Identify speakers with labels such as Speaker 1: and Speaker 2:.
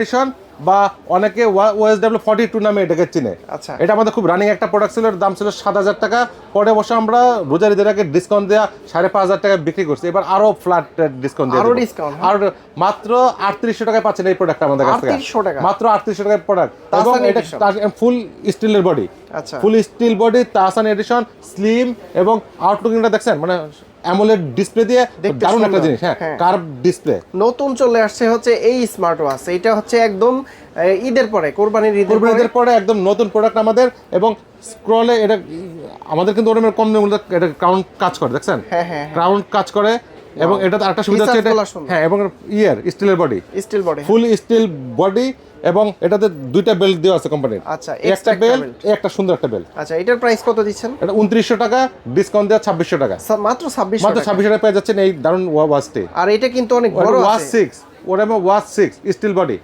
Speaker 1: Addition বা অনেকে OSW 42 নামে এটাকে চিনে।
Speaker 2: আচ্ছা,
Speaker 1: এটা আমাদের খুব রানিং একটা প্রোডাক্ট ছিল, দাম ছিল 7,000 টাকা। পরে অবশ্য আমরা রোজার ঈদের আগে ডিসকাউন্ট দেওয়া 5,500 টাকা বিক্রি করছি। এবার আরো ফ্ল্যাট ডিসকাউন্ট দিয়ে
Speaker 2: আরো
Speaker 1: দেব।
Speaker 2: ডিসকাউন্ট,
Speaker 1: আর মাত্র 3800 টাকায় পাচ্ছেন এই প্রোডাক্ট আমাদের কাছ থেকে।
Speaker 2: 3800 টাকা
Speaker 1: মাত্র 3800 টাকায় প্রোডাক্ট, এবং
Speaker 2: তাহসান
Speaker 1: এটা
Speaker 2: edition।
Speaker 1: ফুল স্টিলের বডি।
Speaker 2: আচ্ছা,
Speaker 1: full steel body, Tahsan edition, slim, এবং আউটলুকিংটা দেখছেন মানে অ্যামোলেড ডিসপ্লে দিয়ে
Speaker 2: দেখতে
Speaker 1: দারুণ একটা
Speaker 2: সুন্দর।
Speaker 1: জিনিস। হ্যাঁ,
Speaker 2: হ্যাঁ।
Speaker 1: Curve display.
Speaker 2: নতুন চলে আসছে হচ্ছে এই স্মার্ট ওয়াচ। এটা হচ্ছে একদম ঈদের পরে, কোরবানির
Speaker 1: কোরবানির পরে একদম নতুন প্রোডাক্ট আমাদের। এবং স্ক্রলে এটা আমাদের কিন্তু ওরকম কম দামে এটা ক্রাউন কাজ করে, দেখছেন?
Speaker 2: হ্যাঁ হ্যাঁ,
Speaker 1: ক্রাউন কাজ করে। এবং এটাতে আরেকটা সুবিধা হচ্ছে এটা, হ্যাঁ, এবং স্টিলের বডি,
Speaker 2: স্টিল বডি,
Speaker 1: ফুল স্টিল বডি, এবং এটাতে দুইটা বেল্ট দেওয়া আছে কোম্পানির।
Speaker 2: আচ্ছা,
Speaker 1: একটা বেল্ট, একটা সুন্দর একটা বেল্ট।
Speaker 2: আচ্ছা, এটার প্রাইস কত দিচ্ছেন?
Speaker 1: এটা 2900 টাকা, ডিসকাউন্ট দেওয়া 2600 টাকা।
Speaker 2: মাত্র 2600
Speaker 1: মাত্র 2600 টাকা পেয়ে যাচ্ছেন এই দারুণ ওয়াচটি।
Speaker 2: আর এটা কিন্তু অনেক বড়
Speaker 1: ওয়াচ
Speaker 2: আছে।
Speaker 1: 6, ওটা ওয়াচ 6 স্টিল বডি।